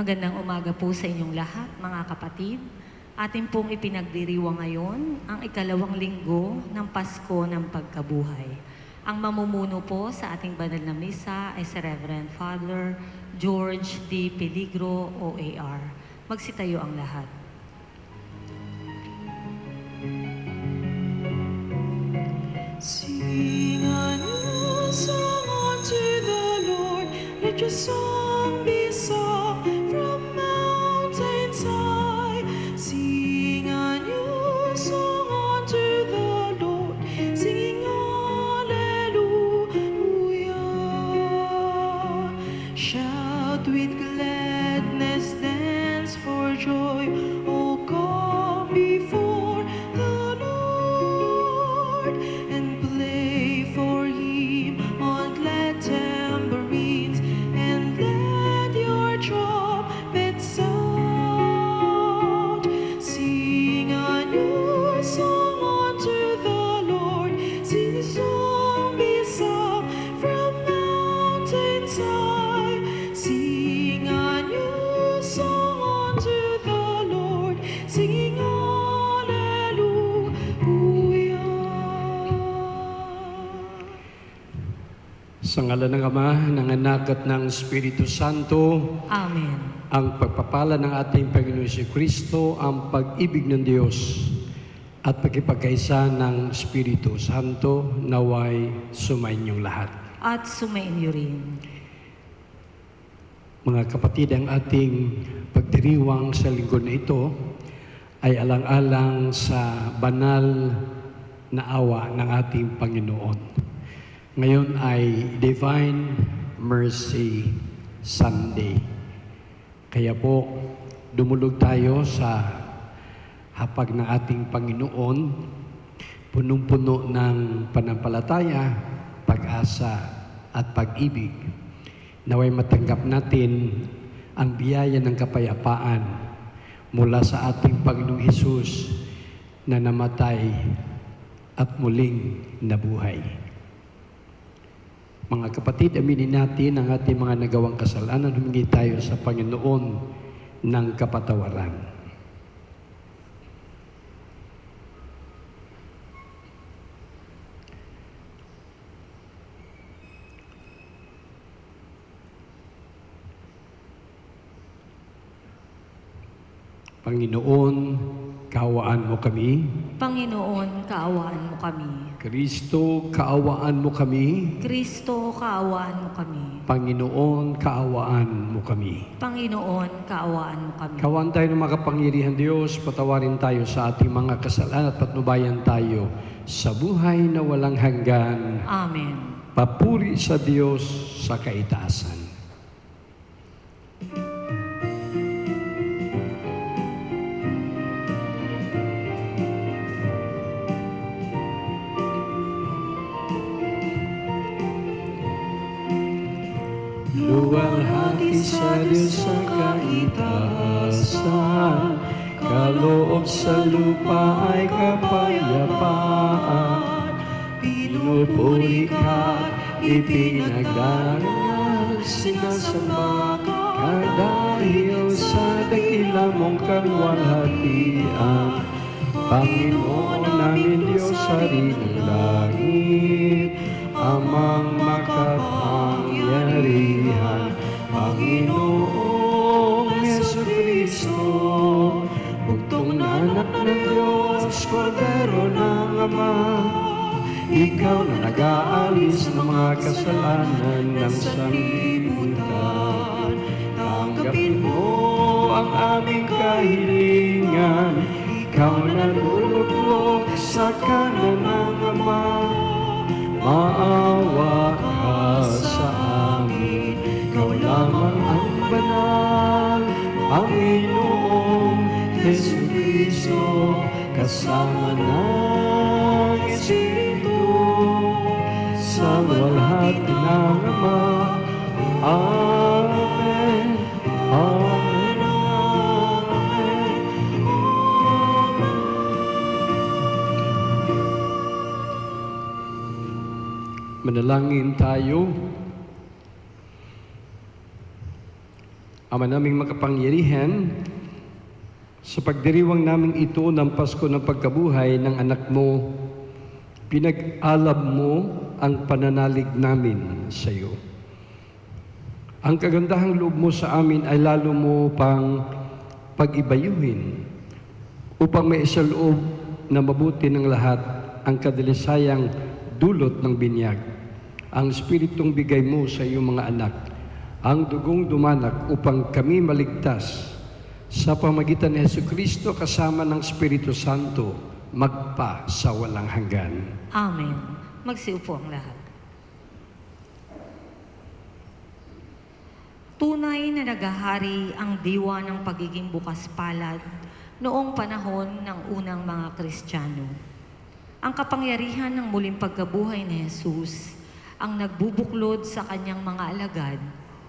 Magandang umaga po sa inyong lahat, mga kapatid. Atin pong ipinagdiriwang ngayon ang ikalawang linggo ng Pasko ng Pagkabuhay. Ang mamumuno po sa ating banal na misa ay si Reverend Father George D. Peligro, OAR. Magsitayo ang lahat. Sing a new song unto the Lord, let your song be sung from mountains high. Sing a new song unto the Lord, singing Hallelujah. Shout with gladness, dance for joy, oh come before the Lord, and play for Him on glad tambourines, and let your trumpets sound. Sing a new song unto the Lord, sing a song be sung from mountains high. Sing a new song unto the Lord, singing Sa ngala ng Ama, ng Anak at ng Espiritu Santo, Amen. ang pagpapala ng ating Panginoon Jesucristo, ang pag-ibig ng Diyos at pagkipagkaisa ng Espiritu Santo naway sumainyong lahat. At sumainyo rin. Mga kapatid, ang ating pagdiriwang sa linggo na ito ay alang-alang sa banal na awa ng ating Panginoon. Ngayon ay Divine Mercy Sunday. Kaya po, dumulog tayo sa hapag ng ating Panginoon, punong-puno ng panampalataya, pag-asa at pag-ibig. Naway matanggap natin ang biyaya ng kapayapaan mula sa ating Panginoong Hesus na namatay at muling nabuhay. Mga kapatid, aminin natin ang ating mga nagawang kasalanan. Humingi tayo sa Panginoon ng kapatawaran. Panginoon, kaawaan mo kami. Panginoon, kaawaan mo kami. Kristo, kaawaan mo kami. Kristo, kaawaan mo kami. Panginoon, kaawaan mo kami. Panginoon, kaawaan mo kami. Kawan tayo ng makapangyarihan Diyos, patawarin tayo sa ating mga kasalanan at patnubayan tayo sa buhay na walang hanggan. Amen. Papuri sa Diyos sa kaitaasan. Luwalhati sa Diyos sa kaitaasan, kaloob sa lupa ay kapayapaan. Pinupuri ka, ipinagdarangal, sinasamba ka dahil sa dakila mong kaluwalhatian. Panginoon namin Diyos sa rinang langit, amang makapangyarihan, Panginoong Jesucristo, bugtong na anak ng Diyos, Kordero ng Ama, ikaw na nag-aalis ng mga kasalanan ng sanlibutan. Tanggapin mo ang aming kahilingan, ikaw na luluklok sa kanan ng Ama. Maawa ka sa amin, ikaw lamang ang banal, Panginoong Jesucristo, kasama ng Espiritu, sa walhati ng Ama. Amen. Amen. Amen. Manalangin tayo. Ama naming makapangyarihan, sa pagdiriwang namin ito ng Pasko ng pagkabuhay ng anak mo, pinag-alab mo ang pananalig namin sa iyo. Ang kagandahang loob mo sa amin ay lalo mo pang pag-ibayuhin upang may isaloob na mabuti ng lahat ang kadalasayang dulot ng binyag. Ang Espiritong bigay mo sa iyong mga anak, ang dugong dumanak upang kami maligtas sa pamagitan ni Jesucristo kasama ng Espiritu Santo, magpa sa walang hanggan. Amen. Magsiupo ang lahat. Tunay na naghahari ang diwa ng pagiging bukas palad noong panahon ng unang mga Kristiyano. Ang kapangyarihan ng muling pagkabuhay ni Jesus ang nagbubuklod sa kanyang mga alagad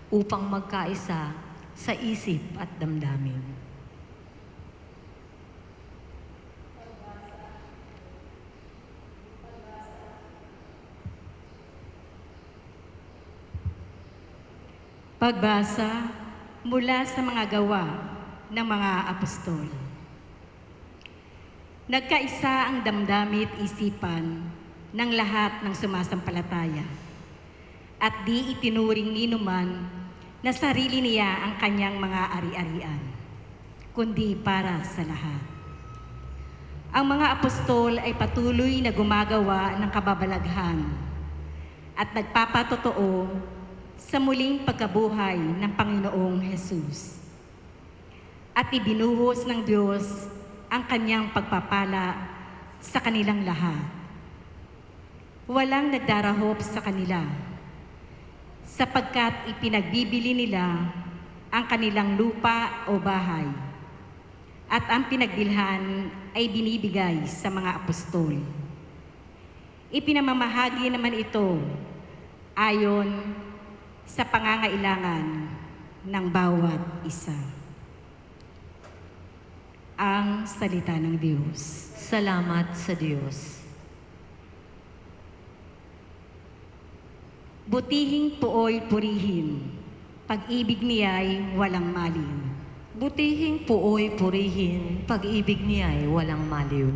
upang magkaisa sa isip at damdamin. Pagbasa mula sa mga gawa ng mga apostol. Nagkaisa ang damdamit isipan ng lahat ng sumasampalataya at di itinuring ninuman na sarili niya ang kanyang mga ari-arian, kundi para sa lahat. Ang mga apostol ay patuloy na gumagawa ng kababalaghan at nagpapatotoo sa muling pagkabuhay ng Panginoong Hesus. At ibinuhos ng Diyos ang kanyang pagpapala sa kanilang lahat. Walang nagdarahop sa kanila, sapagkat ipinagbibili nila ang kanilang lupa o bahay, at ang pinagbilhan ay binibigay sa mga apostol. Ipinamamahagi naman ito ayon sa pangangailangan ng bawat isa. Ang salita ng Diyos. Salamat sa Diyos. Butihing puoy purihin, pag-ibig niya'y walang maliw. Butihing puoy purihin, pag-ibig niya'y walang maliw.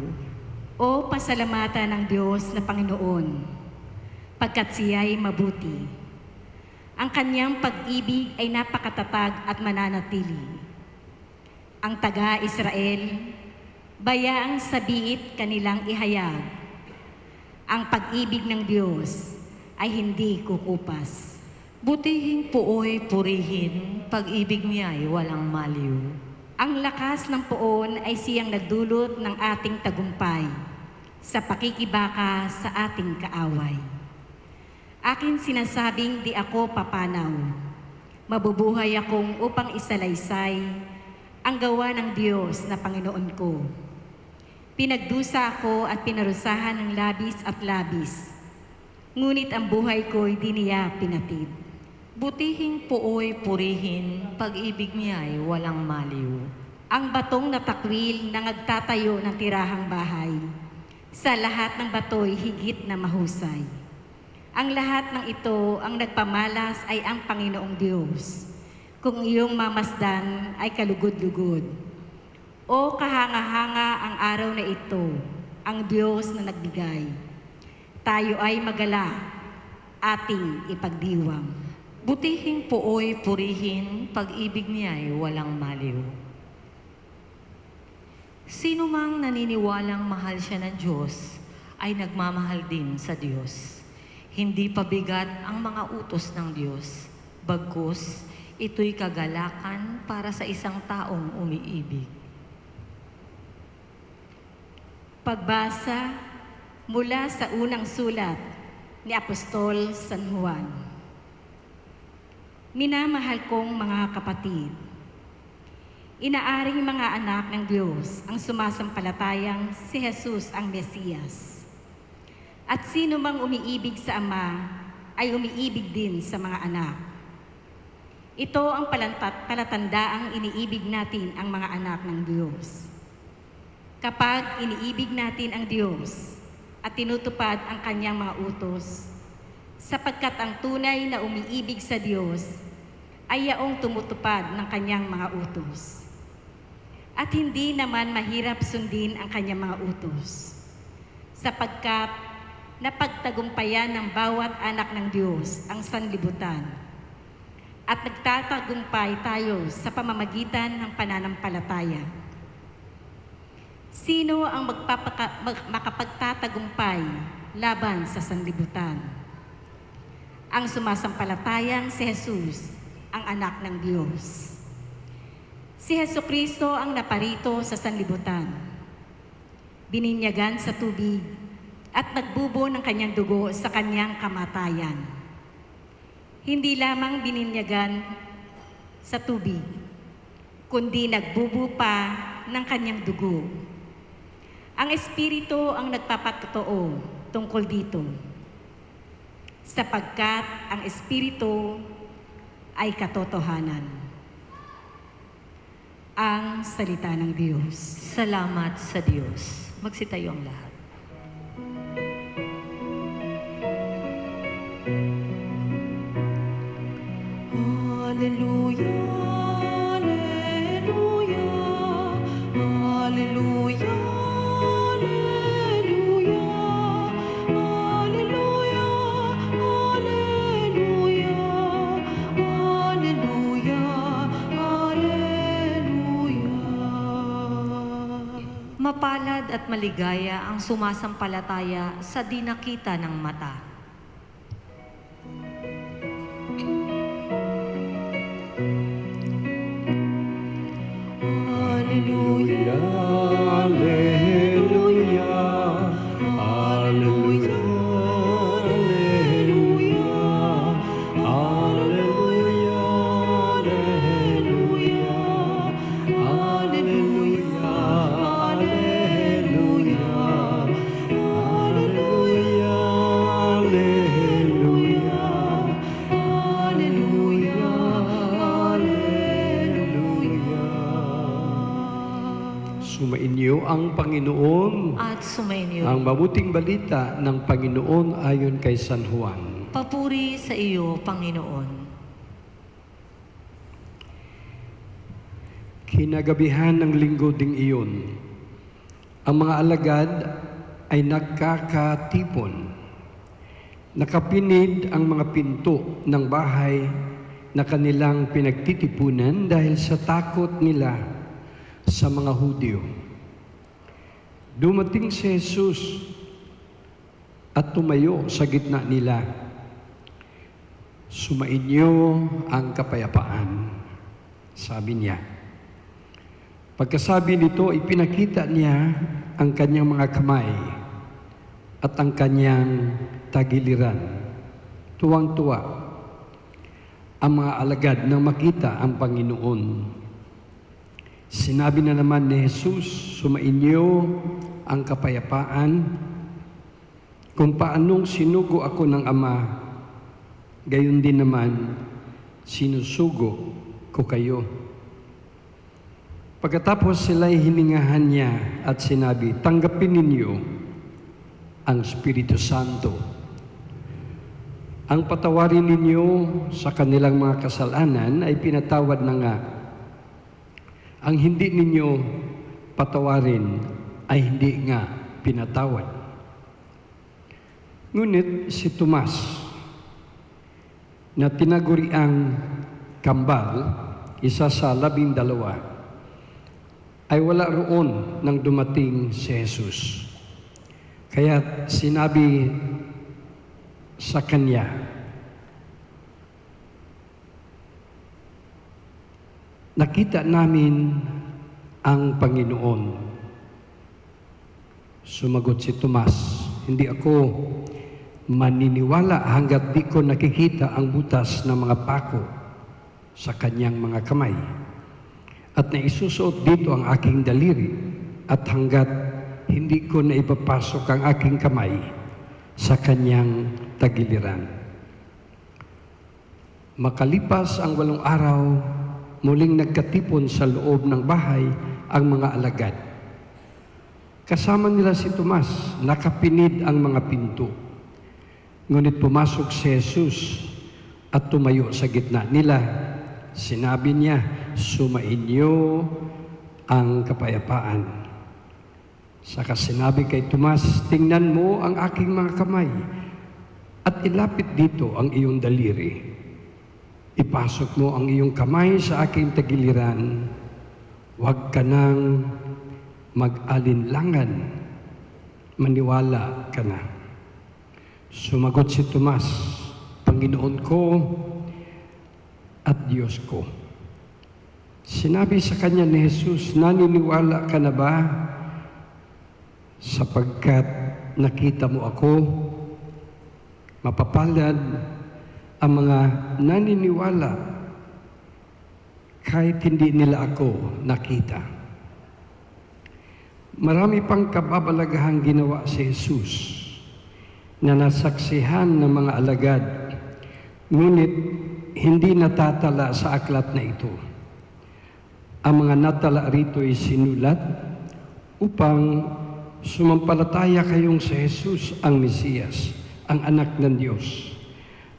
O pasalamatan ng Diyos na Panginoon, pagkat siya'y mabuti. Ang kanyang pag-ibig ay napakatatag at mananatili. Ang taga-Israel, bayaang sabiit kanilang ihayag. Ang pag-ibig ng Diyos ay hindi kukupas. Butihing puoy purihin, pag-ibig niya'y walang maliw. Ang lakas ng poon ay siyang nagdulot ng ating tagumpay sa pakikibaka sa ating kaaway. Akin sinasabing di ako papanaw. Mabubuhay akong upang isalaysay ang gawa ng Diyos na Panginoon ko. Pinagdusa ako at pinarusahan ng labis at labis. Ngunit ang buhay ko'y di niya pinatid. Butihing puoy purihin, pag-ibig niya'y walang maliw. Ang batong natakwil na nagtatayo ng tirahang bahay. Sa lahat ng bato'y higit na mahusay. Ang lahat ng ito ang nagpamalas ay ang Panginoong Diyos. Kung iyong mamasdan ay kalugod-lugod. O kahanga-hanga ang araw na ito, ang Diyos na nagbigay. Tayo ay magalak, ating ipagdiwang. Butihing puoy purihin, pag-ibig niya'y walang maliw. Sino mang naniniwalang mahal siya ng Diyos ay nagmamahal din sa Diyos. Hindi pabigat ang mga utos ng Diyos, bagkus ito'y kagalakan para sa isang taong umiibig. Pagbasa mula sa unang sulat ni Apostol San Juan. Minamahal kong mga kapatid, inaaring mga anak ng Diyos ang sumasampalatayang si Jesus ang Mesiyas. At sino mang umiibig sa Ama ay umiibig din sa mga anak. Ito ang palatandaang iniibig natin ang mga anak ng Diyos. Kapag iniibig natin ang Diyos at tinutupad ang kanyang mga utos, sapagkat ang tunay na umiibig sa Diyos ay yaong tumutupad ng kanyang mga utos. At hindi naman mahirap sundin ang kanyang mga utos, sapagkat napagtagumpayan ng bawat anak ng Diyos ang sanlibutan, at nagtatagumpay tayo sa pamamagitan ng pananampalataya. Sino ang makapagtatagumpay laban sa sanlibutan? Ang sumasampalatayang si Jesus, ang anak ng Diyos. Si Jesucristo ang naparito sa sanlibutan, bininyagan sa tubig at nagbubo ng kanyang dugo sa kanyang kamatayan. Hindi lamang bininyagan sa tubig, kundi nagbubo pa ng kanyang dugo. Ang Espiritu ang nagpapatotoo tungkol dito, sapagkat ang Espiritu ay katotohanan. Ang salita ng Diyos. Salamat sa Diyos. Magsitayo ang lahat. Hallelujah, hallelujah, hallelujah, hallelujah, hallelujah, hallelujah, hallelujah. Mapalad at maligaya ang sumasampalataya sa di nakita ng mata. Hallelujah, Hallelujah, hallelujah, hallelujah, hallelujah, hallelujah, Sumainyo ang Panginoon. At sumainyo. Ang mabuting balita ng Panginoon ayon kay San Juan. Papuri sa iyo, Panginoon. Kinagabihan ng linggo ding iyon, ang mga alagad ay nagkakatipon. Nakapinid ang mga pinto ng bahay na kanilang pinagtitipunan dahil sa takot nila sa mga Hudyo. Dumating si Jesus at tumayo sa gitna nila. Sumainyo ang kapayapaan, sabi niya. Pagkasabi nito, ipinakita niya ang kanyang mga kamay at ang kanyang tagiliran. Tuwang-tuwa ang mga alagad nang makita ang Panginoon. Sinabi na naman ni Jesus, sumainyo ang kapayapaan. Kung paanong sinugo ako ng Ama, gayon din naman sinusugo ko kayo. Pagkatapos sila'y hiningahan niya at sinabi, tanggapin ninyo ang Espiritu Santo. Ang patawarin ninyo sa kanilang mga kasalanan ay pinatawad na nga. Ang hindi ninyo patawarin ay hindi nga pinatawad. Ngunit si Tomas, na tinaguriang kambal, isa sa 12, ay wala roon nang dumating si Jesus. Kaya sinabi sa kanya, nakita namin ang Panginoon. Sumagot si Tomas, hindi ako maniniwala hanggat di ko nakikita ang butas ng mga pako sa kanyang mga kamay. At naisusuot dito ang aking daliri at hanggat hindi ko na ipapasok ang aking kamay sa kanyang tagiliran. Makalipas ang 8 araw, muling nagkatipon sa loob ng bahay ang mga alagad. Kasama nila si Tomas, nakapinid ang mga pinto. Ngunit pumasok si Jesus at tumayo sa gitna nila Sinabi niya, sumainyo ang kapayapaan. Saka sinabi kay Tomas, tingnan mo ang aking mga kamay at ilapit dito ang iyong daliri. Ipasok mo ang iyong kamay sa aking tagiliran. Huwag ka nang mag-alinlangan. Maniwala ka na. Sumagot si Tomas, Panginoon ko at Diyos ko. Sinabi sa kanya ni Jesus, naniniwala ka na ba? Sapagkat nakita mo ako, mapapalad ang mga naniniwala kahit hindi nila ako nakita. Marami pang kababalagahang ginawa si Jesus na nasaksihan ng mga alagad, ngunit hindi natatala sa aklat na ito. Ang mga natala rito ay sinulat upang sumampalataya kayong si Jesus ang Mesiyas, ang anak ng Diyos,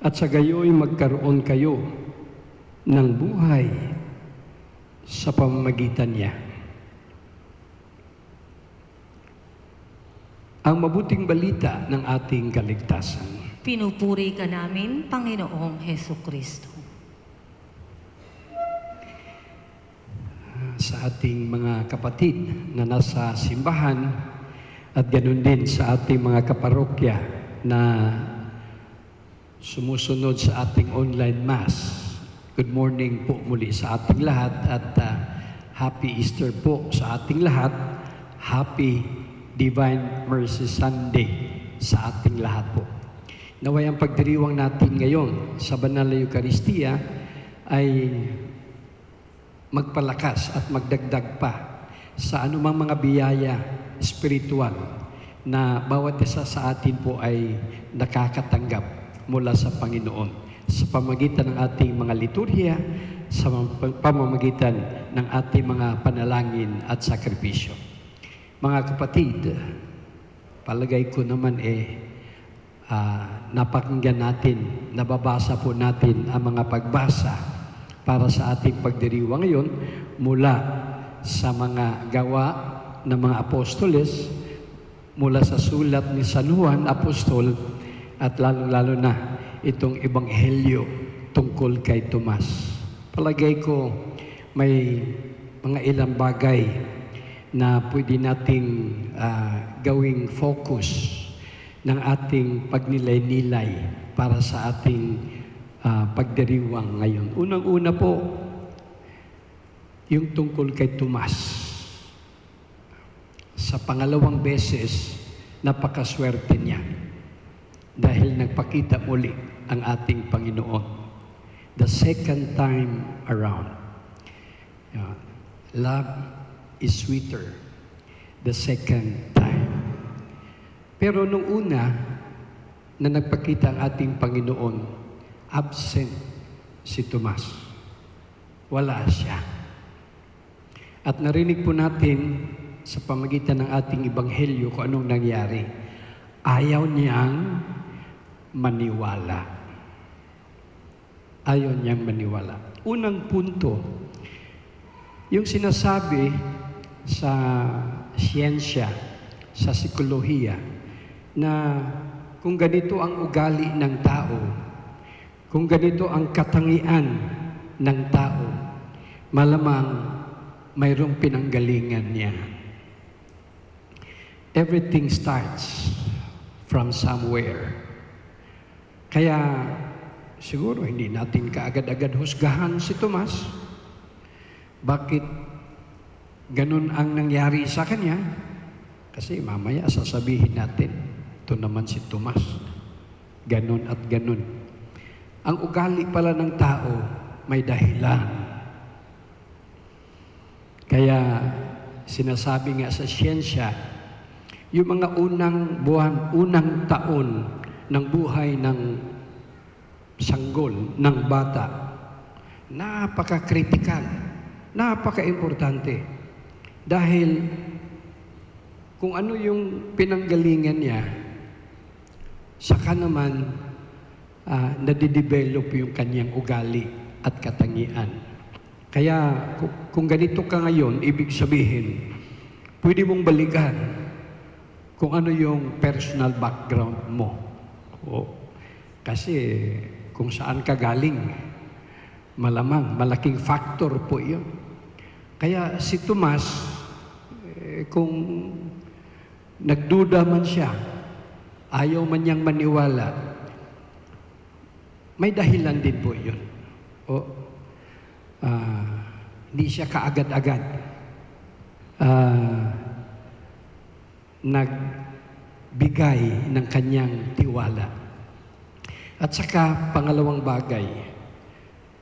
at sa gayoy magkaroon kayo ng buhay sa pamamagitan niya. Ang mabuting balita ng ating kaligtasan. Pinupuri ka namin, Panginoong Heso Kristo. Sa ating mga kapatid na nasa simbahan at ganoon din sa ating mga kaparokya na sumusunod sa ating online mass. Good morning po muli sa ating lahat at Happy Easter po sa ating lahat. Happy Divine Mercy Sunday sa ating lahat po. Naway ang pagdiriwang natin ngayon sa Banal na Eucharistia ay magpalakas at magdagdag pa sa anumang mga biyaya spiritual na bawat isa sa atin po ay nakakatanggap mula sa Panginoon sa pamamagitan ng ating mga liturhiya, sa pamamagitan ng ating mga panalangin at sakripisyo. Mga kapatid, palagay ko naman napakinggan natin, nababasa po natin ang mga pagbasa para sa ating pagdiriwang ngayon mula sa mga gawa ng mga apostoles, mula sa sulat ni San Juan, Apostol, at lalo-lalo na itong ebanghelyo tungkol kay Tomas. Palagay ko may mga ilang bagay na pwede nating gawing focus ng ating pagnilay-nilay para sa ating pagdiriwang ngayon. Unang-una po, yung tungkol kay Tomas. Sa pangalawang beses, napakaswerte niya dahil nagpakita muli ang ating Panginoon. The second time around. Love is sweeter the second time. Pero nung una na nagpakita ang ating Panginoon, absent si Tomas. Wala siya. At narinig po natin sa pamagitan ng ating ebanghelyo kung anong nangyari. Ayaw niyang maniwala. Ayaw niyang maniwala. Unang punto, yung sinasabi sa siyensya, sa psikolohiya, na kung ganito ang ugali ng tao, kung ganito ang katangian ng tao, malamang mayroong pinanggalingan niya. Everything starts from somewhere. Kaya siguro hindi natin kaagad-agad husgahan si Tomas. Bakit ganun ang nangyari sa kanya? Kasi mamaya sasabihin natin, ito naman si Tomas. Ganun at ganun. Ang ugali pala ng tao may dahilan. Kaya sinasabi nga sa siyensya, yung mga unang buwan, unang taon ng buhay ng sanggol, ng bata, napaka-critical, napaka-importante. Dahil kung ano yung pinanggalingan niya, saka naman nadidevelop yung kanyang ugali at katangian. Kaya kung ganito ka ngayon, ibig sabihin, pwede mong balikan kung ano yung personal background mo. Kasi kung saan ka galing, malamang malaking factor po yun. Kaya si Tomas, kung nagduda man siya, ayaw man niyang maniwala, may dahilan din po yun. Hindi siya kaagad-agad nagbigay ng kanyang tiwala. At saka, pangalawang bagay,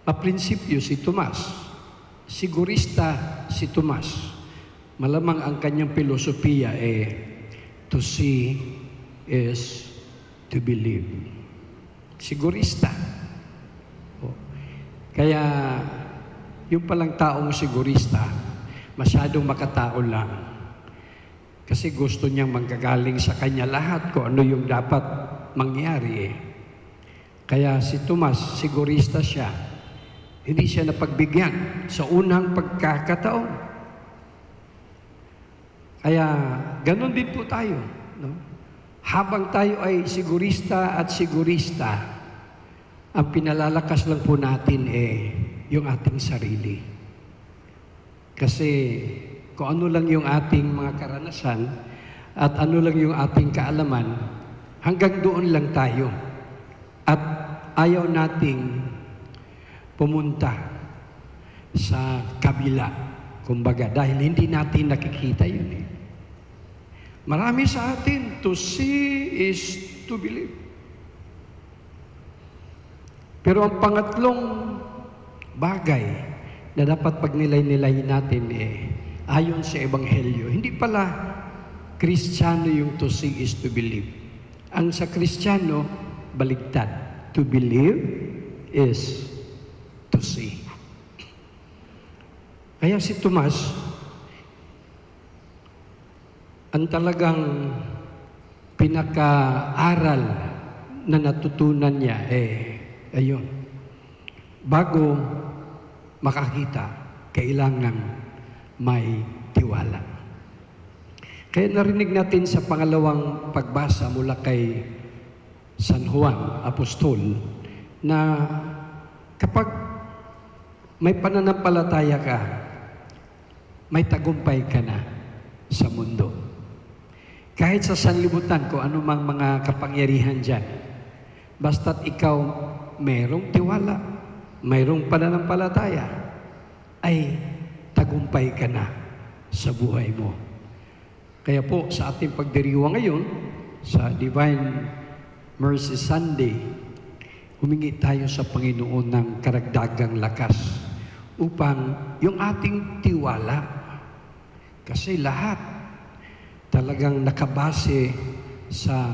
maprinsipyo si Tomas. Sigurista si Tomas. Malamang ang kanyang filosofiya to see is to believe. Sigurista. Kaya, yung palang taong sigurista, masyadong makatao lang. Kasi gusto niyang manggagaling sa kanya lahat kung ano yung dapat mangyari Kaya si Tomas, sigurista siya. Hindi siya napagbigyan sa unang pagkakataon. Kaya ganun din po tayo. No? Habang tayo ay sigurista at sigurista, ang pinalalakas lang po natin yung ating sarili. Kasi kung ano lang yung ating mga karanasan at ano lang yung ating kaalaman, hanggang doon lang tayo. At ayaw nating pumunta sa kabila, kumbaga, dahil hindi natin nakikita yun. Marami sa atin, to see is to believe. Pero ang pangatlong bagay na dapat pagnilay-nilay natin ayon sa Ebanghelyo, hindi pala Kristiyano yung to see is to believe. Ang sa Kristiyano, baligtad. To believe is to see. Kaya si Tomas, ang talagang pinaka-aral na natutunan niya ayun. Bago makakita, kailangan may tiwala. Kaya narinig natin sa pangalawang pagbasa mula kay San Juan, Apostol, na kapag may pananampalataya ka, may tagumpay ka na sa mundo. Kahit sa sanlibutan, kung anumang mga kapangyarihan dyan, basta't ikaw mayroong tiwala, mayroong pananampalataya, ay tagumpay ka na sa buhay mo. Kaya po, sa ating pagdiriwang ngayon, sa Divine Mercy Sunday, humingi tayo sa Panginoon ng karagdagang lakas upang yung ating tiwala, kasi lahat talagang nakabase sa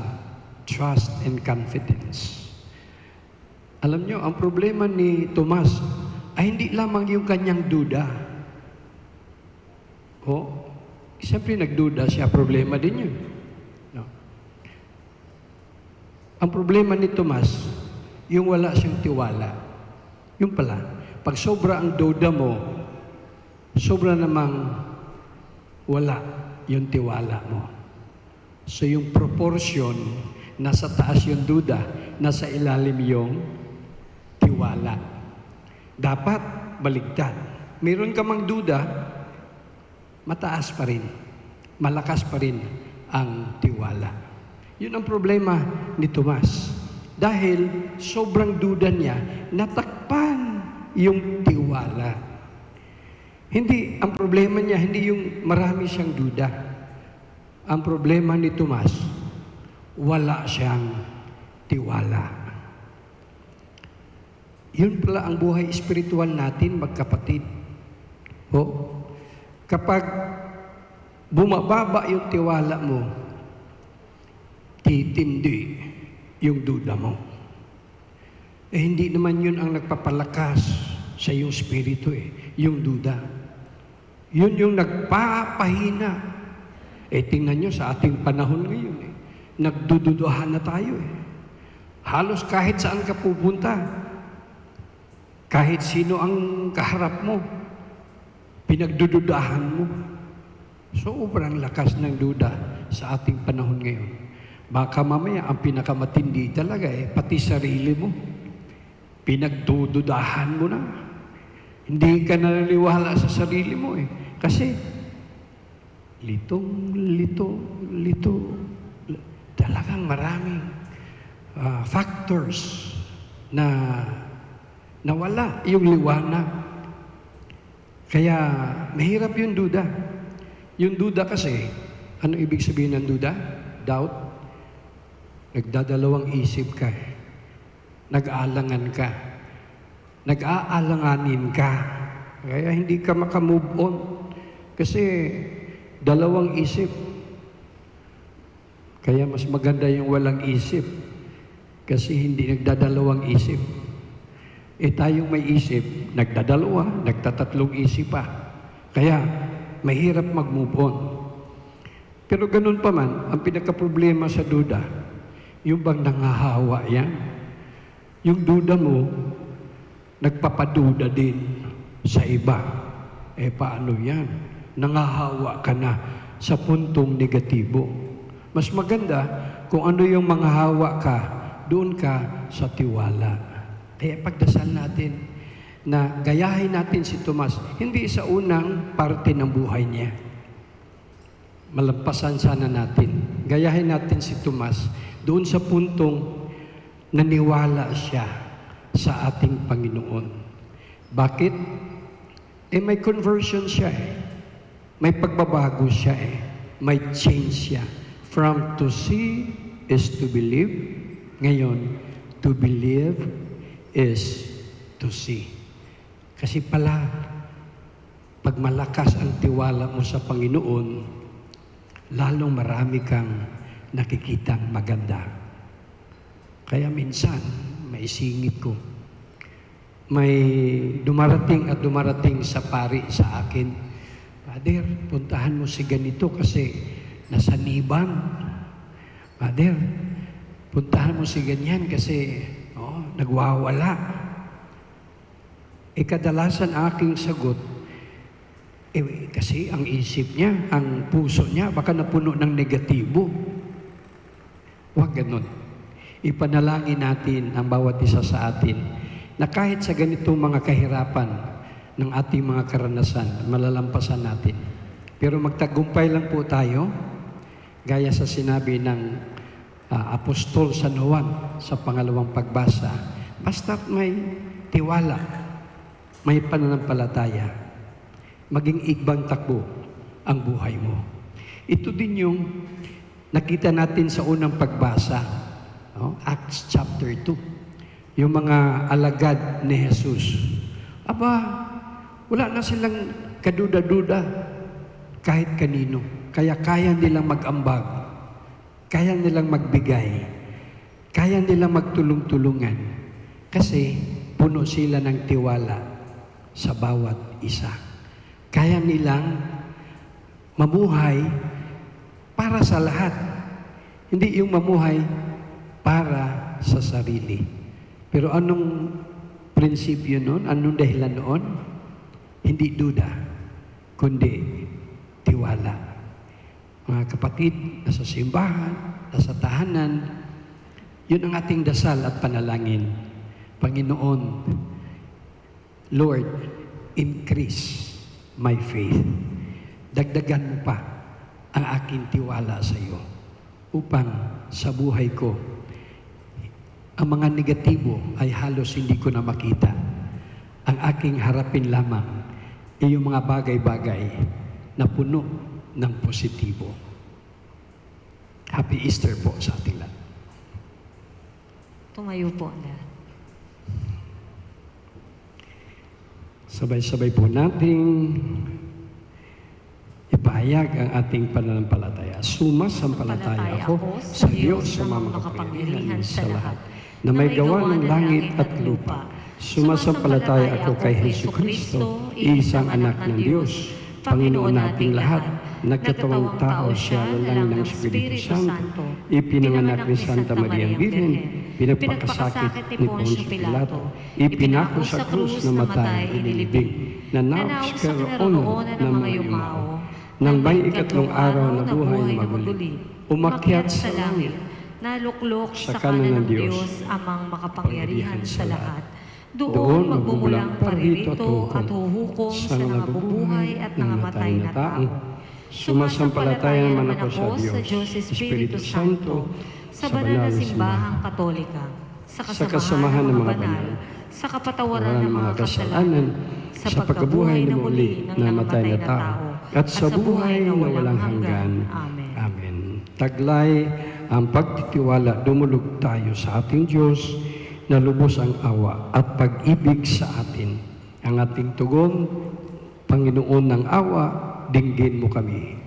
trust and confidence. Alam nyo, ang problema ni Tomas ay hindi lamang yung kanyang duda. Siyempre nagduda siya, problema din yun. Ang problema ni Tomas, yung wala siyang tiwala. Yung pala, pag sobra ang duda mo, sobra namang wala yung tiwala mo. So yung proportion, nasa taas yung duda, nasa ilalim yung tiwala. Dapat baligtad. Meron ka mang duda, mataas pa rin, malakas pa rin ang tiwala. Yun ang problema ni Tomas. Dahil sobrang duda niya, natakpan yung tiwala. Hindi, ang problema niya, hindi yung marami siyang duda. Ang problema ni Tomas, wala siyang tiwala. Yun pala ang buhay espiritual natin, magkapatid. Kapag bumababa yung tiwala mo, titindi yung duda mo. Hindi naman yun ang nagpapalakas sa iyong spirito yung duda. Yun yung nagpapahina. Tingnan nyo sa ating panahon ngayon nagdududahan na tayo Halos kahit saan ka pupunta, Kahit sino ang kaharap mo, pinagdududahan mo. Sobrang lakas ng duda sa ating panahon ngayon. Baka mamaya ang pinakamatindi talaga pati sarili mo. Pinagdududahan mo na. Hindi ka naniniwala sa sarili mo Kasi, lito. Talagang maraming factors na nawala yung liwanag. Kaya, mahirap yung duda. Yung duda kasi, ano ibig sabihin ng duda? Doubt. Nagdadalawang isip ka. Nag-aalangan ka. Nag-aalanganin ka. Kaya hindi ka makamove on. Kasi, dalawang isip. Kaya mas maganda yung walang isip. Kasi hindi nagdadalawang isip. Tayong may isip, nagdadalawa, nagtatatlong isip pa. Kaya, mahirap mag-move on. Pero ganun pa man, ang pinaka-problema sa duda, yung bang nangahawa yan? Yung duda mo, nagpapaduda din sa iba. Paano yan? Nangahawa ka na sa puntong negatibo. Mas maganda kung ano yung manghahawa ka, doon ka sa tiwala. Kaya pagdasal natin na gayahin natin si Tomas, hindi sa unang parte ng buhay niya. Malampasan sana natin. Gayahin natin si Tomas doon sa puntong naniwala siya sa ating Panginoon. Bakit? May conversion siya May pagbabago siya May change siya. From to see is to believe. Ngayon, to believe is to see. Kasi pala, pag malakas ang tiwala mo sa Panginoon, lalong marami kang nakikitang maganda. Kaya minsan, may singit ko. May dumarating sa pari sa akin, Father, puntahan mo si ganito kasi nasa Niban. Father, puntahan mo si ganyan kasi nagwawala. Kadalasan aking sagot, kasi ang isip niya, ang puso niya, baka napuno ng negatibo. Huwag ganun. Ipanalangin natin ang bawat isa sa atin na kahit sa ganitong mga kahirapan ng ating mga karanasan, malalampasan natin. Pero magtagumpay lang po tayo, gaya sa sinabi ng Apostol San Juan sa pangalawang pagbasa, basta may tiwala, may pananampalataya, maging igbang takbo ang buhay mo. Ito din yung nakita natin sa unang pagbasa, Acts chapter 2. Yung mga alagad ni Jesus. Wala na silang kaduda-duda kahit kanino. Kaya kaya nilang mag-ambag. Kaya nilang magbigay. Kaya nilang magtulong-tulungan. Kasi puno sila ng tiwala sa bawat isa. Kaya nilang mamuhay para sa lahat. Hindi yung mamuhay para sa sarili. Pero anong prinsipyo noon? Anong dahilan noon? Hindi duda, kundi tiwala. Mga kapatid, nasa simbahan, nasa tahanan, yun ang ating dasal at panalangin. Panginoon, Lord, increase my faith. Dagdagan mo pa ang aking tiwala sa iyo upang sa buhay ko, ang mga negatibo ay halos hindi ko na makita. Ang aking harapin lamang ay yung mga bagay-bagay na puno ng positibo. Happy Easter po sa ating lahat. Tumayo po lahat. Sabay-sabay po nating ipahayag ang ating pananampalataya. Sumasampalataya ako sa Diyos sa makapangyarihan sa lahat, na may gawa ng langit at lupa. Sumasampalataya ako kay Jesucristo, isang anak ng Diyos, Panginoon nating lahat. Nagkatawang tao siya, lalang ng Espiritu Santo, ipinanganak ni Santa Maria Virgen, pinagpakasakit ni Poncio Pilato, ipinako sa krus na matay, inilibing, nanaos sa kinaroonan ng mga yumao, nang may ikatlong araw na buhay na maguli, umakyat sa langit, naluklok sa kanan ng Diyos, amang makapangyarihan sa lahat. Doon magmumulang paririto at huhukom sa nangabubuhay at nangamatay na tao. Sumasampalataya naman ako sa Diyos, Espiritu Santo, sa banal na simbahang katolika, sa kasamahan ng mga banal, sa kapatawaran ng mga kasalanan, sa pagkabuhay na muli ng namatay na tao, at sa buhay na walang hanggan. Amen. Amen. Taglay ang pagtitiwala, dumulog tayo sa ating Diyos na lubos ang awa at pag-ibig sa atin. Ang ating tugon, Panginoon ng awa, dinggin mo kami.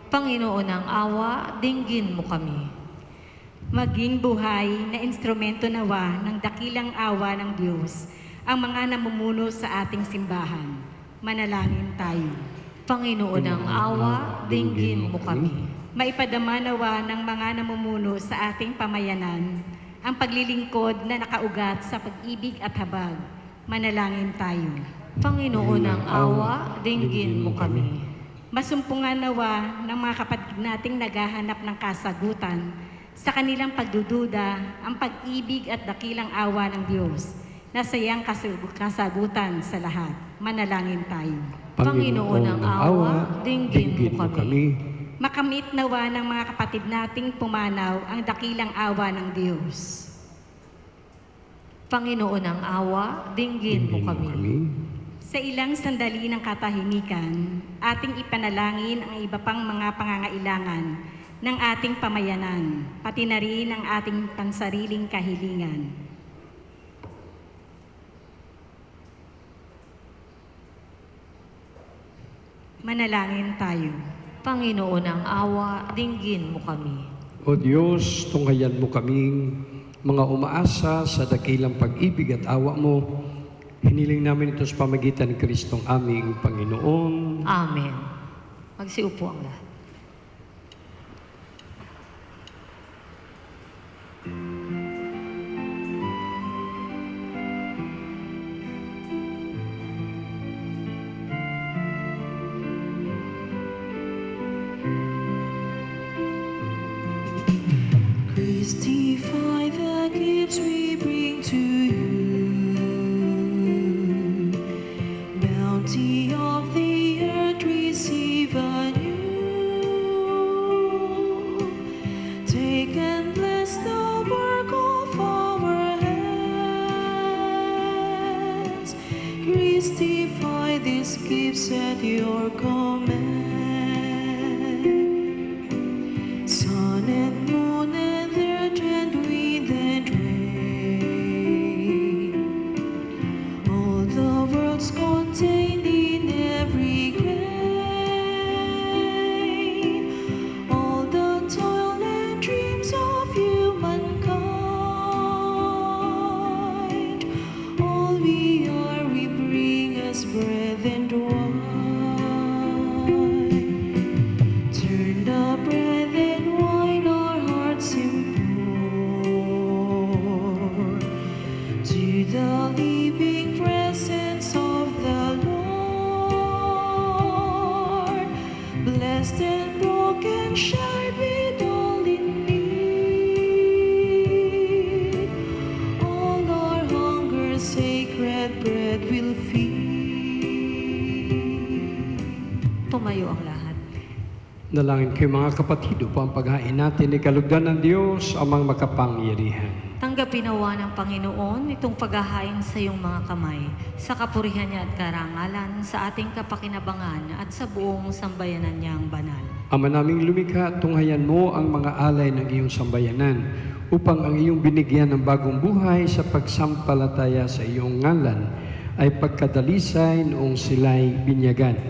Panginoon ng awa, dinggin mo kami. Maging buhay na instrumento nawa ng dakilang awa ng Diyos ang mga namumuno sa ating simbahan. Manalangin tayo. Panginoon ng awa, dinggin mo kami. Maipadama nawa ng mga namumuno sa ating pamayanan ang paglilingkod na nakaugat sa pag-ibig at habag. Manalangin tayo. Panginoon ng awa, dinggin mo kami. Masumpungan nawa ng mga kapatid nating naghahanap ng kasagutan sa kanilang pagdududa ang pag-ibig at dakilang awa ng Diyos na sayang kasagutan sa lahat. Manalangin tayo. Panginoon ng awa, dinggin mo kami. Makamit nawa ng mga kapatid nating pumanaw ang dakilang awa ng Diyos. Panginoon ng awa, dinggin mo kami. Sa ilang sandali ng katahimikan, ating ipanalangin ang iba pang mga pangangailangan ng ating pamayanan, pati na rin ang ating pansariling kahilingan. Manalangin tayo. Panginoon ng awa, dinggin mo kami. O Diyos, tunghayan mo kaming mga umaasa sa dakilang pag-ibig at awa mo. Hiniling namin ito sa pamagitan ni Kristong aming Panginoon. Amen. Magsiupo ang lahat. Christify the gifts we bring to you. Bounty of the earth receive anew. Take and bless the work of our hands. Christify these gifts at your command. Sun and moon and earth and wind and rain, all the worlds contained in every grain, all the toil and dreams of humankind, all we are we bring as bread and wine. Turn the bread and wine our hearts implore to the living presence of the Lord. Blessed and broken, shared with all in need. All our hunger, sacred bread will feed. Tumayo ang lahat. Dalangin kayo mga kapatid upang paghain natin ni kalugdan ng Diyos amang makapangyarihan. Tanggapin nawa ng Panginoon itong paghahain sa iyong mga kamay, sa kapurihan niya at karangalan, sa ating kapakinabangan at sa buong sambayanan niyang banal. Ama naming lumikha, tunghayan mo ang mga alay ng iyong sambayanan upang ang iyong binigyan ng bagong buhay sa pagsampalataya sa iyong ngalan ay pagkadalisay noong sila'y binyagan,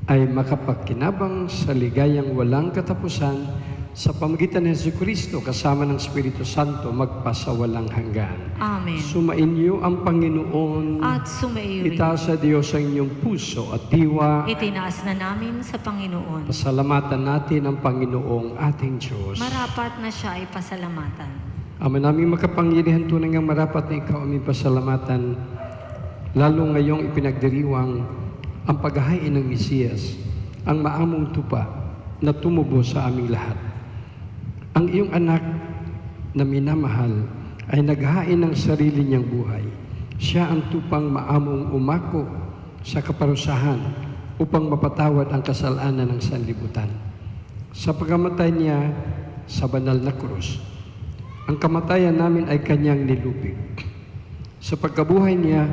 ay makapagkinabang sa ligayang walang katapusan sa pamagitan ng Jesucristo kasama ng Espiritu Santo magpasawalang hanggan. Amen. Sumainyo ang Panginoon. At sumaiyo rin. Itaas sa Diyos ang inyong puso at diwa. Itinaas na namin sa Panginoon. Pasalamatan natin ang Panginoong ating Diyos. Marapat na siya ay pasalamatan. Ama namin makapangyarihan, tunay ngang marapat na ikaw aming pasalamatan, lalo ngayong ipinagdiriwang ang paghahain ng Mesiyas, ang maamong tupa na tumubo sa aming lahat. Ang iyong anak na minamahal ay naghain ng sarili niyang buhay. Siya ang tupang maamong umako sa kaparusahan upang mapatawad ang kasalanan ng sanlibutan. Sa pagkamatay niya sa banal na krus, ang kamatayan namin ay kanyang nilubig. Sa pagkabuhay niya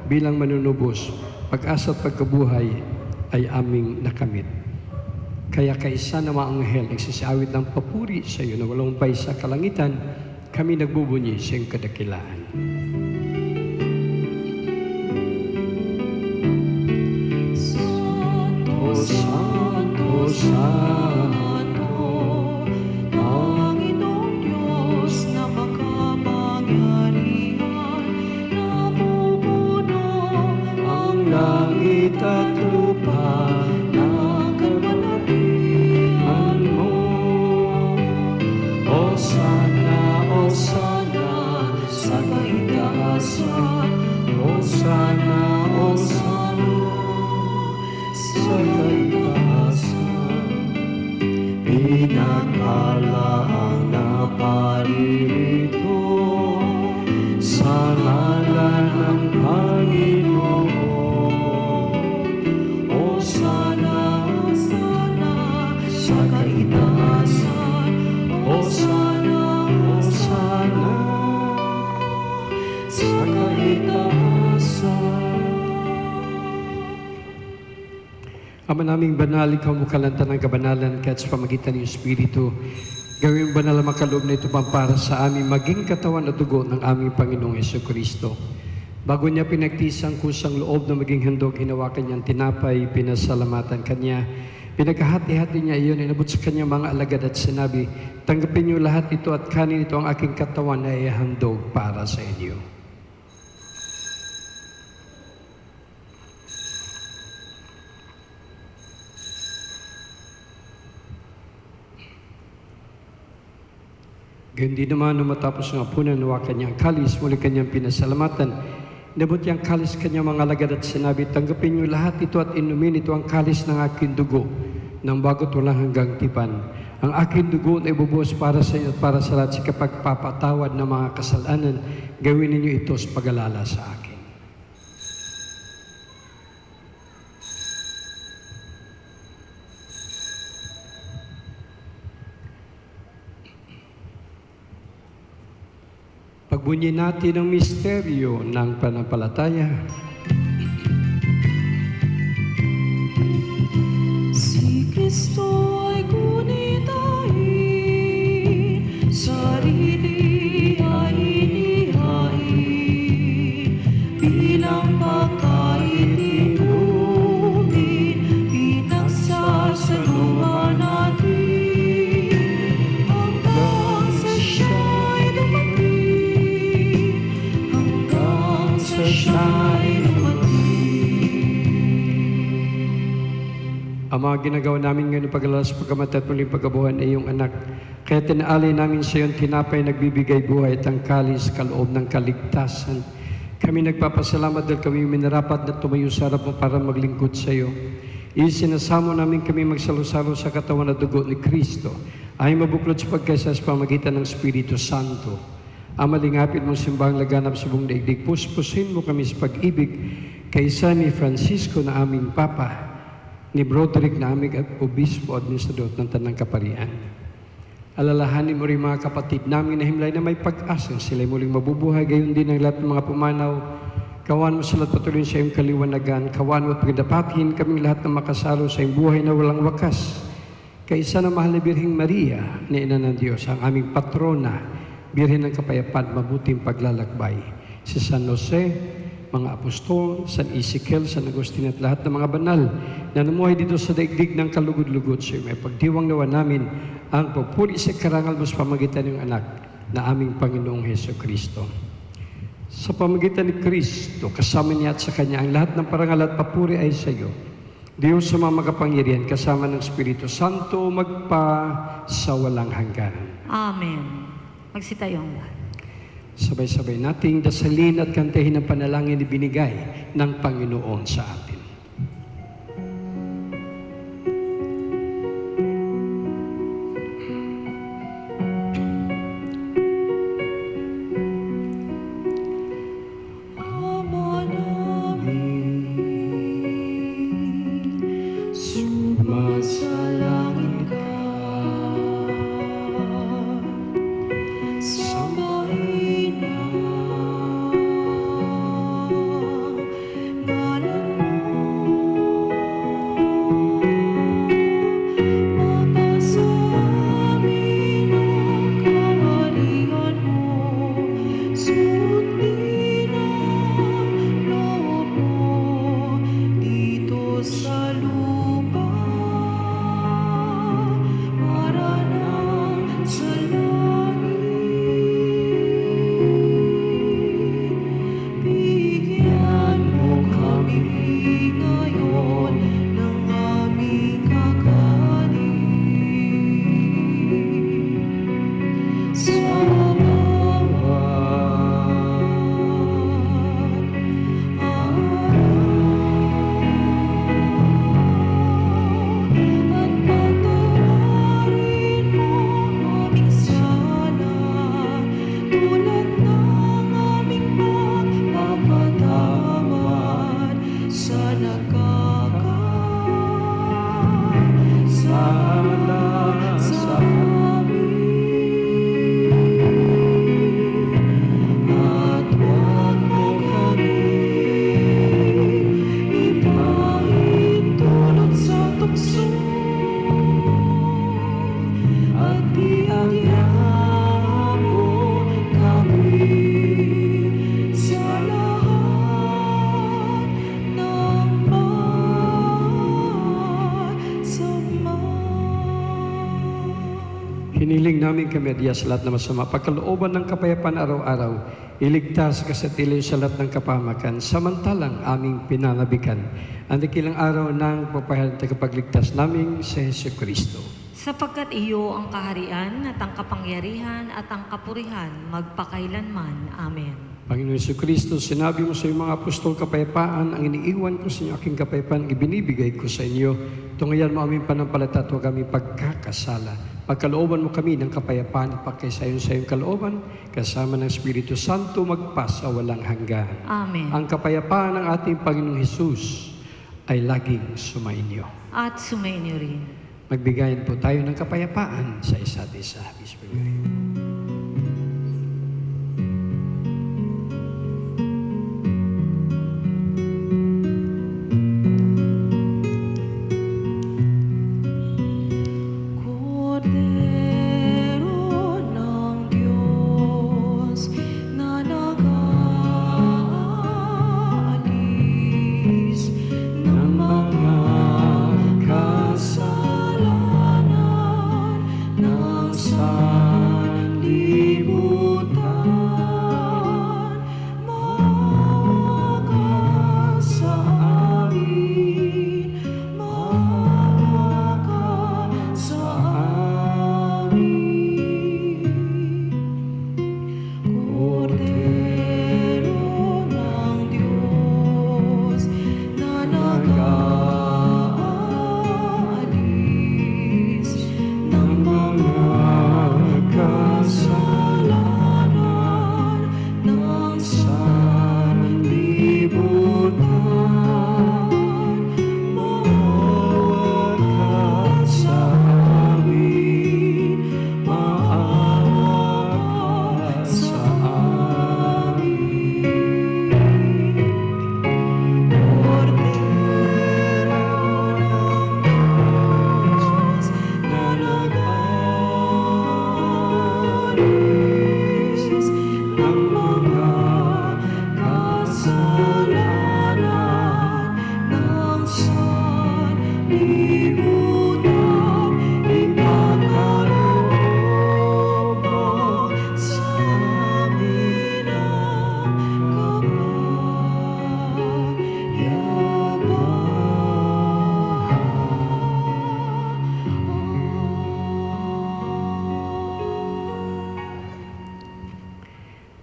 bilang manunubos, pag-asa at pagkabuhay ay aming nakamit. Kaya kaisa na mga anghel nagsisiawit ng papuri sa iyo na walang pay sa kalangitan, kami nagbubunyi sa iyong kadakilaan. Santo, Santo, Santo, Panginoong Diyos na makapangyarihan, nabubuno ang langit at lupa ng kaluwalhatian mo. Hosana, Hosana sa kaitaasan, Hosana, Hosana sa kaitaasan. Pinagpala ang naparirito sa ngalan ng Panginoon. Hosana, Hosana sa kaitaasan, Hosana, Hosana sa kaitaasan. Ama naming banal, ikaw mo kalanta ng kabanalan kahit sa pamagitan ng Espiritu. Gawing banal ang makaloob na ito para sa aming maging katawan at dugo ng aming Panginoong Jesucristo. Bago niya pinagtisang kusang loob na maging handog, hinawakan niyang tinapay, pinasalamatan kanya. Pinagkahati-hati niya iyon, inabot sa kanyang mga alagad at sinabi, tanggapin niyo lahat ito at kanin ito ang aking katawan na ihandog para sa inyo. Gayun din naman, nung matapos ng hapunan, nawakan niya ang kalis, muli kanyang pinasalamatan. Inabot niya ang kalis kanyang mga alagad at sinabi, tanggapin niyo lahat ito at inumin ito ang kalis ng aking dugo, ng bago't walang hanggang tipan. Ang aking dugo na ibubuhos para sa inyo at para sa lahat sa kapagpapatawad ng mga kasalanan, gawin ninyo ito sa pag-alala sa akin. Pagbunyi natin ang misteryo ng pananampalataya. Si Kristo ay gunitain, sarili ay inihain, bilang pagkain inumin, pinagsasalungan natin, hanggang sa siya'y dumating, hanggang sa siya'y dumating. Ang mga ginagawa namin ngayon paglalas, pagkamatay at muling pagkabuhay ay iyong anak. Kaya tinaalay namin sa iyong tinapay nagbibigay buhay at ang kalis kaloob ng kaligtasan. Kami nagpapasalamat dahil kami minarapat na tumayo sa harap mo para maglingkod sa iyo. Isinasamo namin kami magsalo-salo sa katawan at dugo ni Kristo ay mabuklod sa pagkaisa sa pamagitan ng Espiritu Santo. Ang malingapit mong simbang laganap sa buong daigdig, puspusin mo kami sa pag-ibig kaysa ni Francisco na aming Papa, ni Broderick na aming Obispo, Administrador ng Tanang Kaparian. Alalahanin mo rin mga kapatid namin na himlay na may pag-asa, sila'y muling mabubuhay, gayon din ang lahat ng mga pumanaw. Kawan mo sila at patuloy sa iyong kaliwanagan, kawan mo at pagdapatin kaming lahat na makasalo sa iyong buhay na walang wakas. Kaisa na mahal na Birheng Maria, na Ina ng Diyos, ang aming patrona, Birhen ng Kapayapaan, mabuting paglalakbay. Si San Jose, mga apostol, San Ezekiel, San Agustin at lahat ng mga banal na namuhay dito sa daigdig ng kalugod-lugod sa iyo. May pagdiwang nawa namin ang pagpuri sa karangal mo sa pamagitan ng anak na aming Panginoong Jesucristo. Sa pamagitan ni Kristo, kasama niya at sa Kanya, ang lahat ng parangal at papuri ay sa iyo. Diyos sa mga makapangyarihan, kasama ng Espiritu Santo, magpa sa walang hanggan. Amen. Magsitayong lahat. Sabay-sabay nating dasalin at kantahin ang panalangin na binigay ng Panginoon sa atin. Ama namin, sumasalangit ka. Sambahin ang ngalan mo. Mapasa amin ang kaharian mo. Sundin ang loob mo dito sa lupa. Para sa bigyan mo kami ngayon ng aming kakanin. Sa bawat araw at patawarin mo aming sala tulad ng aming pagpapatawad sa nagkakasala sa amin. At huwag mo kami ipahintulot sa tukso at iagyan mo kami sa lahat ng masama. Hiniling namin kami Diyos sa lahat ng masama, pagkalooban ng kapayapaan araw-araw, iligtas ka sa tiliw sa lahat ng kapahamakan, samantalang aming pinanabikan ang dakilang araw ng papahal at tagapagligtas naming sa Hesus Kristo. Sapagkat iyo ang kaharian at ang kapangyarihan at ang kapurihan magpakailanman. Amen. Panginoon Hesus Kristo, sinabi mo sa iyong mga apostol, kapayapaan ang iniiwan ko sa inyo, aking kapayapaan ibinibigay ko sa inyo. Tungayan mo aming panampalataya at huwag kami pagkakasala. Pagkalooban mo kami ng kapayapaan at pagkaisayon sa iyong kalooban, kasama ng Espiritu Santo magpasa walang hanggan. Amen. Ang kapayapaan ng ating Panginoong Hesus ay laging sumainyo. At sumainyo rin. Magbigayan po tayo ng kapayapaan sa isa't isa. Bismillah. Kordero ng Diyos na nag-aalis ng mga kasalanan ng sanlibutan.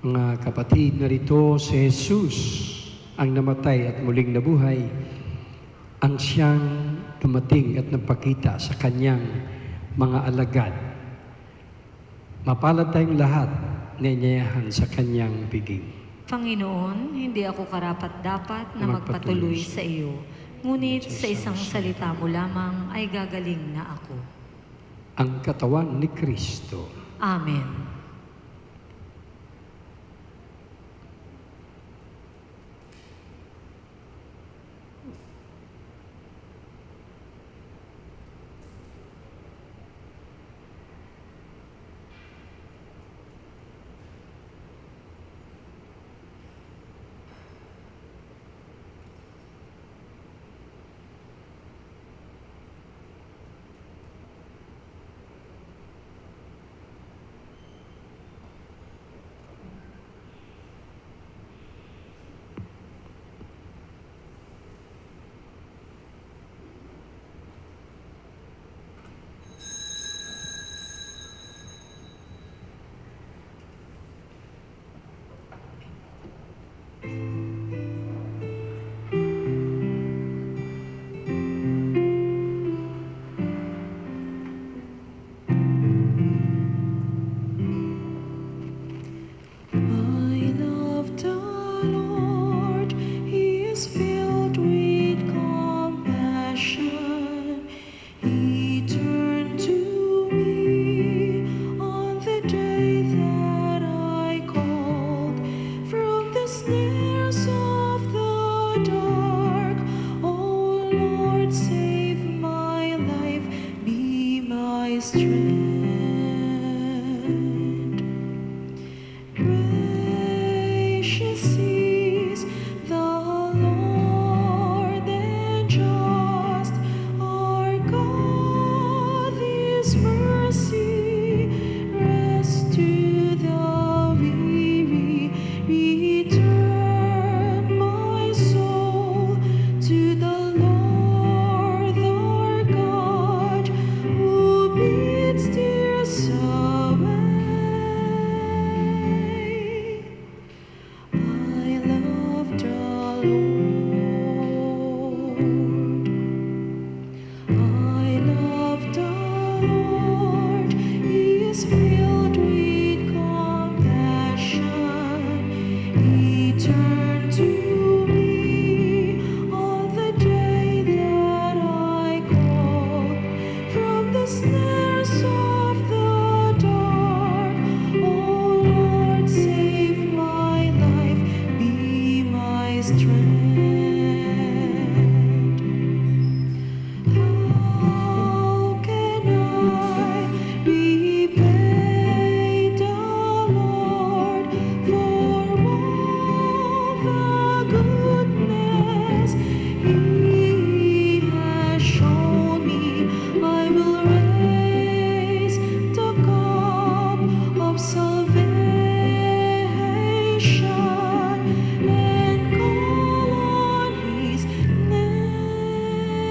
Mga kapatid, narito si Jesus ang namatay at muling nabuhay, ang siyang dumating at napakita sa kanyang mga alagad. Mapalad tayong lahat na inyayahan sa kanyang piging. Panginoon, hindi ako karapat-dapat na magpatuloy sa iyo, ngunit sa isang salita mo lamang ay gagaling na ako. Ang katawan ni Kristo. Amen. I love the Lord, He is filled with compassion. He turned to me on the day that I called from the snares of the dark. Oh Lord, save my life, be my strength. Gracious is the Lord and just. Our God is mercy. Rest to the weary. Return my soul to the Lord our God, who bids tears away. I love the Lord. I love the Lord. He is filled with compassion. He turned to me on the day that I called from the snares of the dark. Oh Lord, save my life, be my strength. How can I repay the Lord for all the goodness He has shown me? I will raise the cup of salvation and call on His name.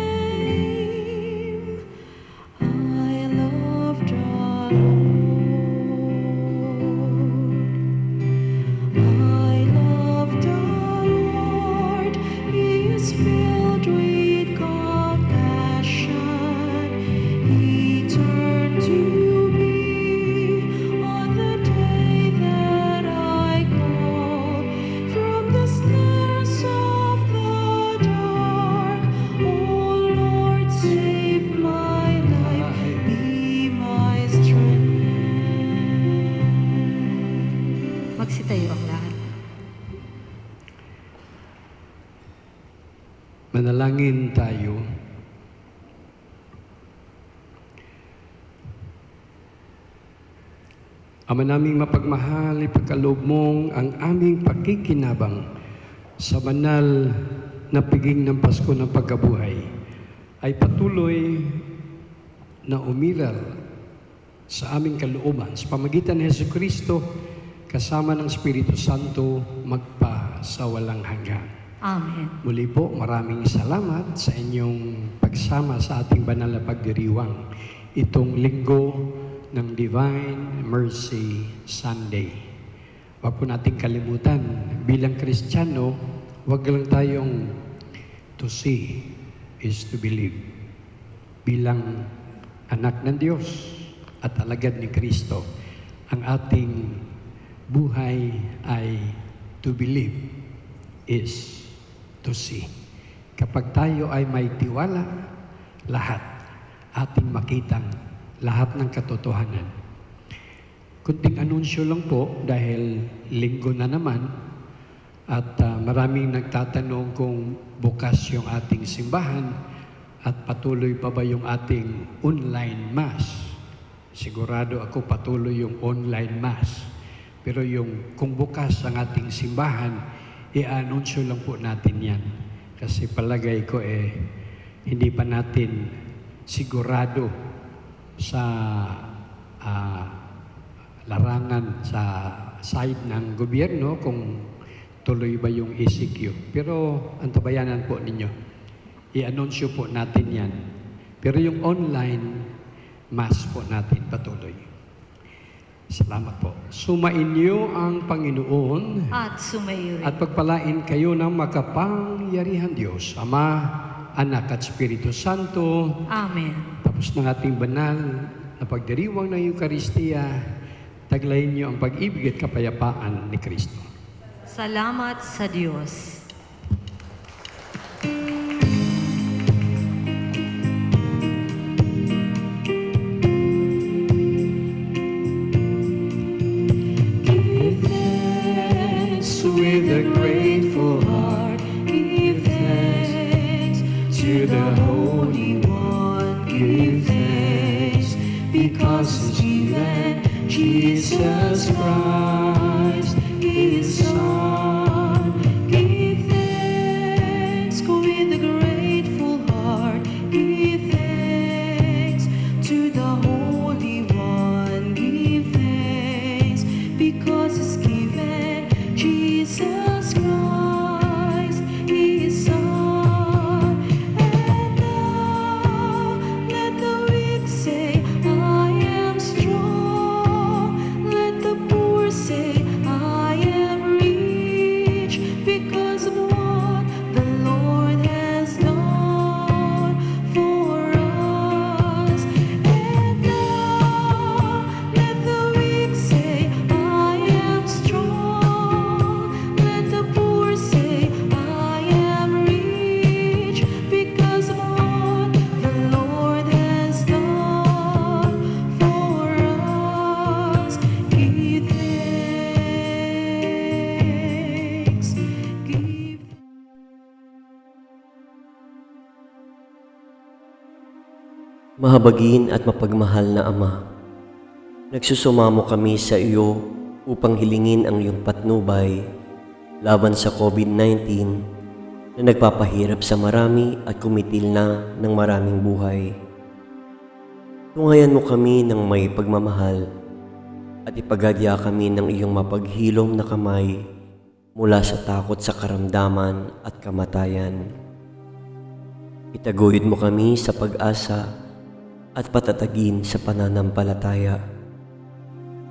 I love the Lord. I love the Lord. He is filled with compassion. He turned to me on the day that I called from the snares of the dark. Oh Lord, save my life, be my strength. Magsitayo ang lahat. Manalangin tayo. Ama naming mapagmahal, ipagkaloob mong ang aming pakikinabang sa banal na piging ng Pasko ng Pagkabuhay ay patuloy na umiral sa aming kalooban sa pamagitan ni Jesucristo kasama ng Espiritu Santo magpa sa walang hanggan. Amen. Muli po, maraming salamat sa inyong pagsama sa ating banal na pagdiriwang itong linggo ng Divine Mercy Sunday. Huwag po nating kalimutan, bilang Kristiyano, huwag lang tayong to see is to believe. Bilang anak ng Diyos at alagad ni Kristo, ang ating buhay ay to believe is to see. Kapag tayo ay may tiwala, lahat ating makitang lahat ng katotohanan. Kunting anunsyo lang po dahil linggo na naman at maraming nagtatanong kung bukas yung ating simbahan at patuloy pa ba yung ating online mass. Sigurado ako patuloy yung online mass. Pero yung kung bukas ang ating simbahan, i-anunsyo lang po natin yan. Kasi palagay ko hindi pa natin sigurado sa larangan sa side ng gobyerno kung tuloy ba yung ECQ. Pero antabayanan po ninyo. I-anunsyo po natin yan. Pero yung online mass po natin patuloy. Salamat po. Sumainyo ang Panginoon At sumayo rin. at pagpalain kayo ng makapangyarihan Diyos, Ama, Anak at Espiritu Santo. Amen. Tapos ng ating banal na pagdiriwang ng Eucharistia, taglayin niyo ang pag-ibig at kapayapaan ni Kristo. Salamat sa Diyos. Give thanks with a grateful heart. Give thanks to the Holy One. Give thanks because He's given Jesus Christ, His Son. Give thanks with a grateful heart. Give thanks to the Holy One. Give thanks because He's given Jesus Christ, His Son. And now let the weak say, I am strong. Let the poor say, I am rich because of what the Lord has done for us. And now let the weak say, I am strong. Let the poor say, I am rich because of what the Lord has done for us. Give thanks. Give Mahabagin at mapagmahal na Ama, nagsusumamo kami sa iyo upang hilingin ang iyong patnubay laban sa COVID-19 na nagpapahirap sa marami at kumitil na ng maraming buhay. Tungayan mo kami ng may pagmamahal at ipagadya kami ng iyong mapaghilom na kamay mula sa takot sa karamdaman at kamatayan. Itaguyod mo kami sa pag-asa at patatagin sa pananampalataya.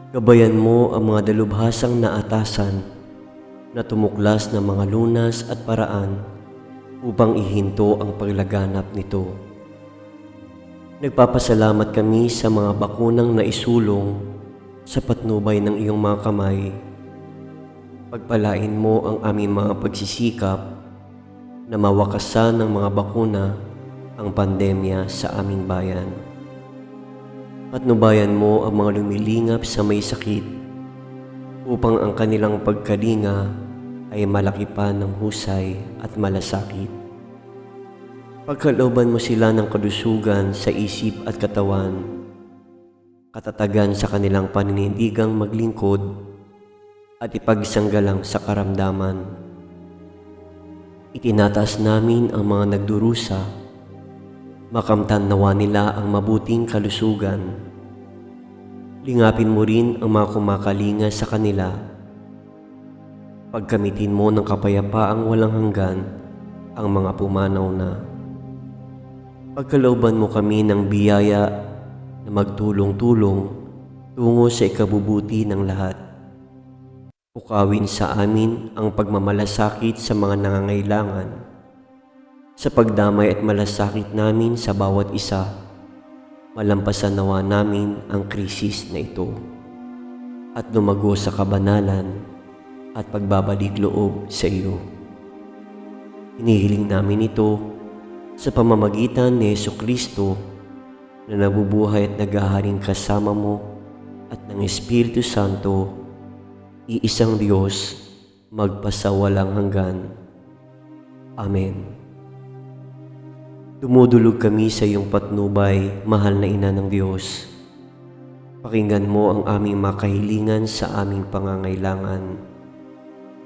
Gabayan mo ang mga dalubhasang naatasan na tumuklas ng mga lunas at paraan upang ihinto ang paglaganap nito. Nagpapasalamat kami sa mga bakunang naisulong sa patnubay ng iyong mga kamay. Pagpalain mo ang aming mga pagsisikap na mawakasan ng mga bakuna ang pandemya sa aming bayan. Patnubayan mo ang mga lumilingap sa may sakit upang ang kanilang pagkalinga ay malaki pa ng husay at malasakit. Pagkalooban mo sila ng kalusugan sa isip at katawan, katatagan sa kanilang paninindigang maglingkod at ipagsanggalang sa karamdaman. Itinataas namin ang mga nagdurusa, makamtan nawa nila ang mabuting kalusugan. Lingapin mo rin ang mga kumakalinga sa kanila. Pagkamitin mo ng kapayapaang walang hanggan ang mga pumanaw na. Pagkalooban mo kami ng biyaya na magtulong-tulong tungo sa ikabubuti ng lahat. Pukawin sa amin ang pagmamalasakit sa mga nangangailangan. Sa pagdamay at malasakit namin sa bawat isa, malampasan nawa namin ang krisis na ito at lumago sa kabanalan at pagbabalik loob sa iyo. Hinihiling namin ito sa pamamagitan ni Jesucristo na nabubuhay at naghaharing kasama mo at ng Espiritu Santo, iisang Diyos, magpasawalang hanggan. Amen. Dumudulog kami sa iyong patnubay, mahal na Ina ng Diyos. Pakinggan mo ang aming makahilingan sa aming pangangailangan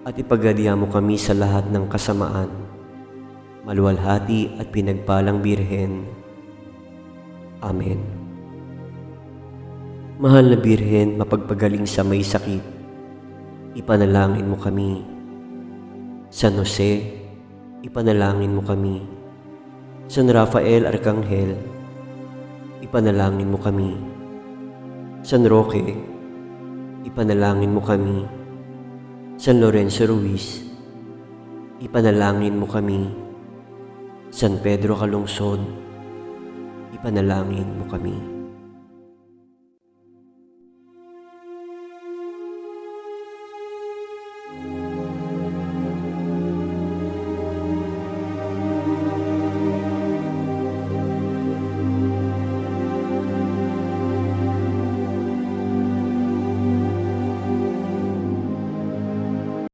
at ipagalya mo kami sa lahat ng kasamaan. Maluwalhati at pinagpalang Birhen. Amen. Mahal na Birhen, mapagpagaling sa may sakit, ipanalangin mo kami. San Jose, ipanalangin mo kami. San Rafael Arcangel, ipanalangin mo kami. San Roque, ipanalangin mo kami. San Lorenzo Ruiz, ipanalangin mo kami. San Pedro Calungsod, ipanalangin mo kami.